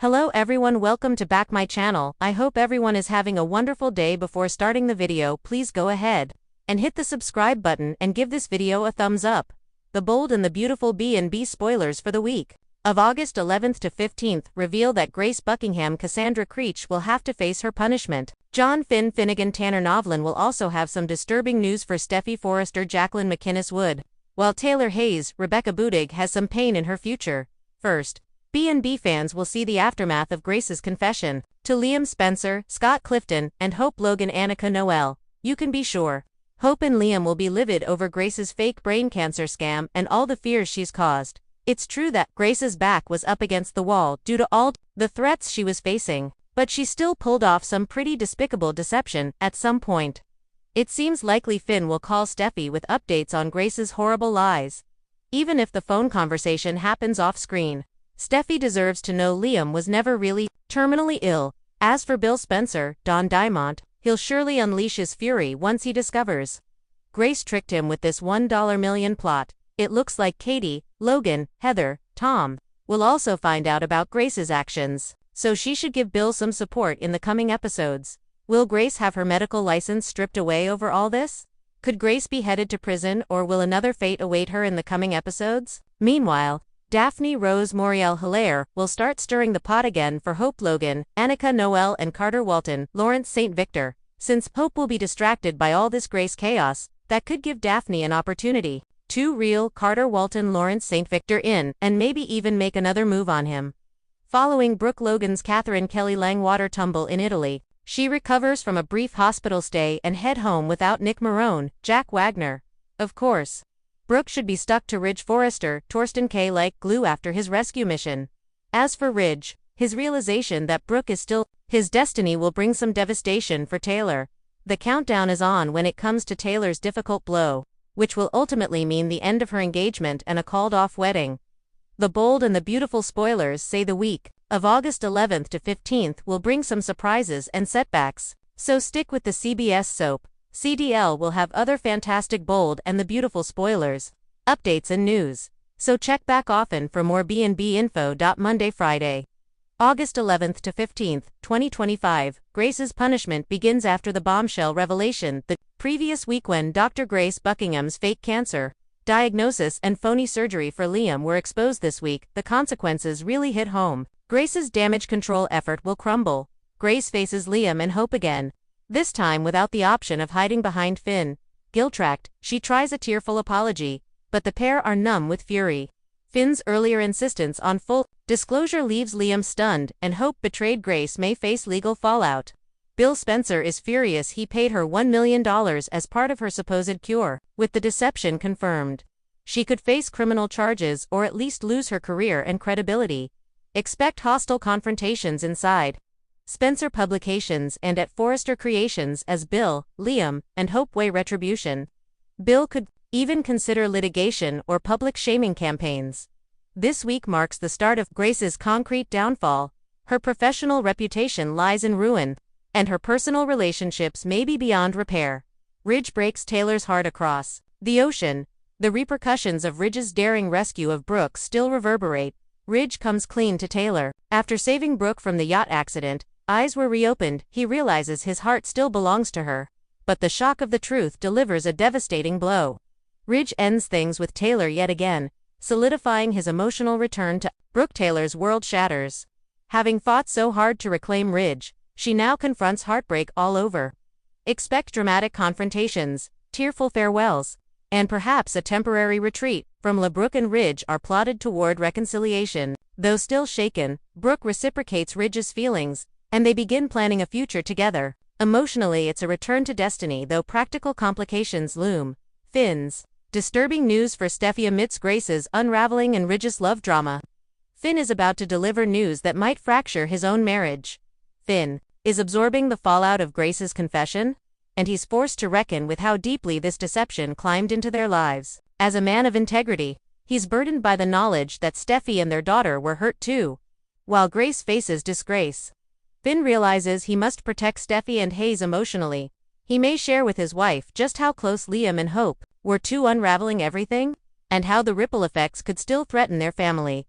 Hello everyone, welcome to back my channel. I hope everyone is having a wonderful day. Before starting the video, please go ahead and hit the subscribe button and give this video a thumbs up. The bold and the beautiful B&B spoilers for the week of August 11th to 15th reveal that Grace Buckingham Cassandra Creech will have to face her punishment. John Finn Finnegan Tanner Novlin will also have some disturbing news for Steffy Forrester Jacqueline McInnes Wood, while Taylor Hayes Rebecca Budig has some pain in her future. First, B&B fans will see the aftermath of Grace's confession to Liam Spencer, Scott Clifton, and Hope Logan Annika Noel. You can be sure Hope and Liam will be livid over Grace's fake brain cancer scam and all the fears she's caused. It's true that Grace's back was up against the wall due to all the threats she was facing, but she still pulled off some pretty despicable deception at some point. It seems likely Finn will call Steffy with updates on Grace's horrible lies. Even if the phone conversation happens off-screen, Steffy deserves to know Liam was never really terminally ill. As for Bill Spencer, Don Diamont, he'll surely unleash his fury once he discovers Grace tricked him with this $1 million plot. It looks like Katie, Logan, Heather, Tom will also find out about Grace's actions, so she should give Bill some support in the coming episodes. Will Grace have her medical license stripped away over all this? Could Grace be headed to prison, or will another fate await her in the coming episodes? Meanwhile, Daphne Rose Moriel Hilaire will start stirring the pot again for Hope Logan, Annika Noel and Carter Walton, Lawrence St. Victor. Since Hope will be distracted by all this Grace chaos, that could give Daphne an opportunity to reel Carter Walton Lawrence St. Victor in, and maybe even make another move on him. Following Brooke Logan's Catherine Kelly Langwater tumble in Italy, she recovers from a brief hospital stay and head home without Nick Marone, Jack Wagner. Of course, Brooke should be stuck to Ridge Forrester, Torsten K. like glue after his rescue mission. As for Ridge, his realization that Brooke is still his destiny will bring some devastation for Taylor. The countdown is on when it comes to Taylor's difficult blow, which will ultimately mean the end of her engagement and a called-off wedding. The bold and the beautiful spoilers say the week of August 11th to 15th will bring some surprises and setbacks, so stick with the CBS soap. CDL will have other fantastic bold and the beautiful spoilers, updates and news, so check back often for more B&B info. Monday Friday, August 11th to 15th, 2025, Grace's punishment begins after the bombshell revelation the previous week when Dr. Grace Buckingham's fake cancer diagnosis and phony surgery for Liam were exposed this week. The consequences really hit home. Grace's damage control effort will crumble. Grace faces Liam and Hope again, this time without the option of hiding behind Finn. Guilt-racked, she tries a tearful apology, but the pair are numb with fury. Finn's earlier insistence on full disclosure leaves Liam stunned, and Hope, betrayed Grace, may face legal fallout. Bill Spencer is furious he paid her $1 million as part of her supposed cure. With the deception confirmed, she could face criminal charges or at least lose her career and credibility. Expect hostile confrontations inside Spencer Publications and at Forrester Creations as Bill, Liam, and Hope weigh retribution. Bill could even consider litigation or public shaming campaigns. This week marks the start of Grace's concrete downfall. Her professional reputation lies in ruin, and her personal relationships may be beyond repair. Ridge breaks Taylor's heart across the ocean. The repercussions of Ridge's daring rescue of Brooke still reverberate. Ridge comes clean to Taylor. After saving Brooke from the yacht accident, eyes were reopened. He realizes his heart still belongs to her, but the shock of the truth delivers a devastating blow. Ridge ends things with Taylor yet again, solidifying his emotional return to Brooke. Taylor's world shatters. Having fought so hard to reclaim Ridge, she now confronts heartbreak all over. Expect dramatic confrontations, tearful farewells, and perhaps a temporary retreat from Brooke and Ridge are plotted toward reconciliation. Though still shaken, Brooke reciprocates Ridge's feelings, and they begin planning a future together. Emotionally, it's a return to destiny, though practical complications loom. Finn's disturbing news for Steffy amidst Grace's unraveling and Ridge's love drama. Finn is about to deliver news that might fracture his own marriage. Finn is absorbing the fallout of Grace's confession, and he's forced to reckon with how deeply this deception climbed into their lives. As a man of integrity, he's burdened by the knowledge that Steffy and their daughter were hurt too. While Grace faces disgrace, Finn realizes he must protect Steffy and Hayes emotionally. He may share with his wife just how close Liam and Hope were to unraveling everything, and how the ripple effects could still threaten their family.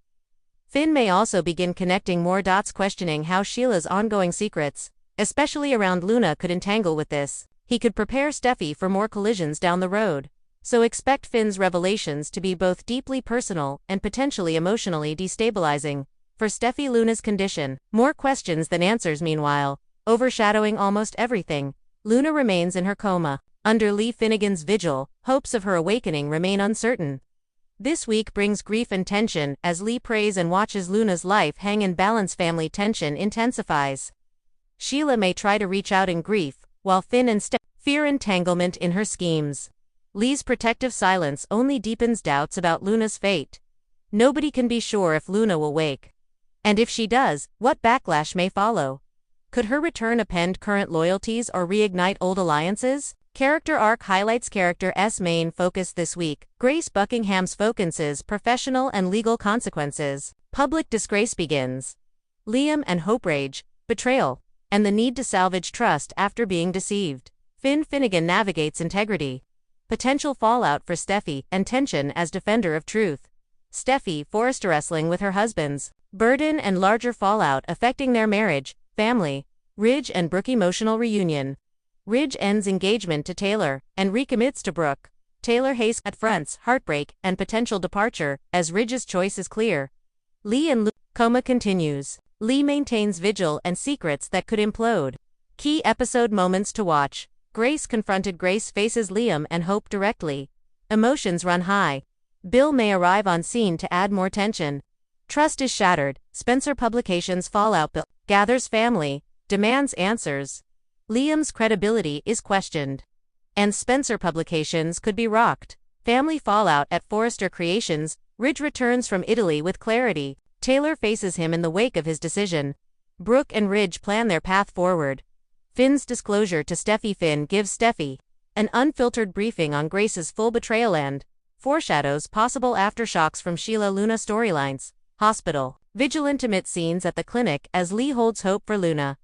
Finn may also begin connecting more dots, questioning how Sheila's ongoing secrets, especially around Luna, could entangle with this. He could prepare Steffy for more collisions down the road. So expect Finn's revelations to be both deeply personal and potentially emotionally destabilizing. For Steffy, Luna's condition, more questions than answers. Meanwhile, overshadowing almost everything, Luna remains in her coma. Under Lee Finnegan's vigil, hopes of her awakening remain uncertain. This week brings grief and tension as Lee prays and watches Luna's life hang in balance. Family tension intensifies. Sheila may try to reach out in grief, while Finn and Steffy fear entanglement in her schemes. Lee's protective silence only deepens doubts about Luna's fate. Nobody can be sure if Luna will wake. And if she does, what backlash may follow? Could her return upend current loyalties or reignite old alliances? Character arc highlights. Character's main focus this week. Grace Buckingham's focuses professional and legal consequences. Public disgrace begins. Liam and Hope rage, betrayal, and the need to salvage trust after being deceived. Finn Finnegan navigates integrity. Potential fallout for Steffy and tension as defender of truth. Steffy forced wrestling with her husband's burden and larger fallout affecting their marriage, family. Ridge and Brooke emotional reunion. Ridge ends engagement to Taylor and recommits to Brooke. Taylor hates at fronts heartbreak and potential departure as Ridge's choice is clear. Lee and Luke coma continues. Lee maintains vigil and secrets that could implode. Key episode moments to watch. Grace confronted. Grace faces Liam and Hope directly. Emotions run high. Bill may arrive on scene to add more tension. Trust is shattered. Spencer Publications fallout. Bill gathers family, demands answers. Liam's credibility is questioned. And Spencer Publications could be rocked. Family fallout at Forrester Creations. Ridge returns from Italy with clarity. Taylor faces him in the wake of his decision. Brooke and Ridge plan their path forward. Finn's disclosure to Steffy. Finn gives Steffy an unfiltered briefing on Grace's full betrayal and foreshadows possible aftershocks from Sheila Luna storylines. Hospital vigil. Intimate scenes at the clinic as Lee holds hope for Luna.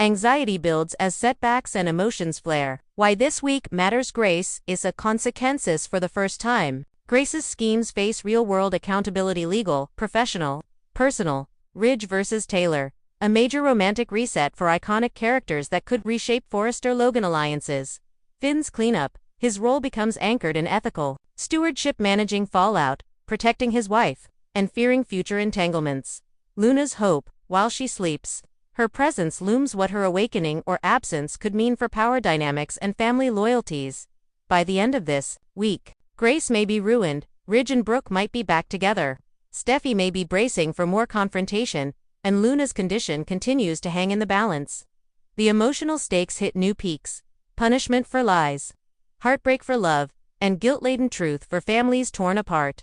Anxiety builds as setbacks and emotions flare. Why this week matters. Grace is a consequences for the first time. Grace's schemes face real-world accountability. Legal, professional, personal. Ridge versus Taylor. A major romantic reset for iconic characters that could reshape Forrester-Logan alliances. Finn's cleanup. His role becomes anchored in ethical stewardship, managing fallout, protecting his wife, and fearing future entanglements. Luna's hope. While she sleeps, her presence looms. What her awakening or absence could mean for power dynamics and family loyalties. By the end of this week, Grace may be ruined, Ridge and Brooke might be back together. Steffy may be bracing for more confrontation, and Luna's condition continues to hang in the balance. The emotional stakes hit new peaks. Punishment for lies, heartbreak for love, and guilt-laden truth for families torn apart.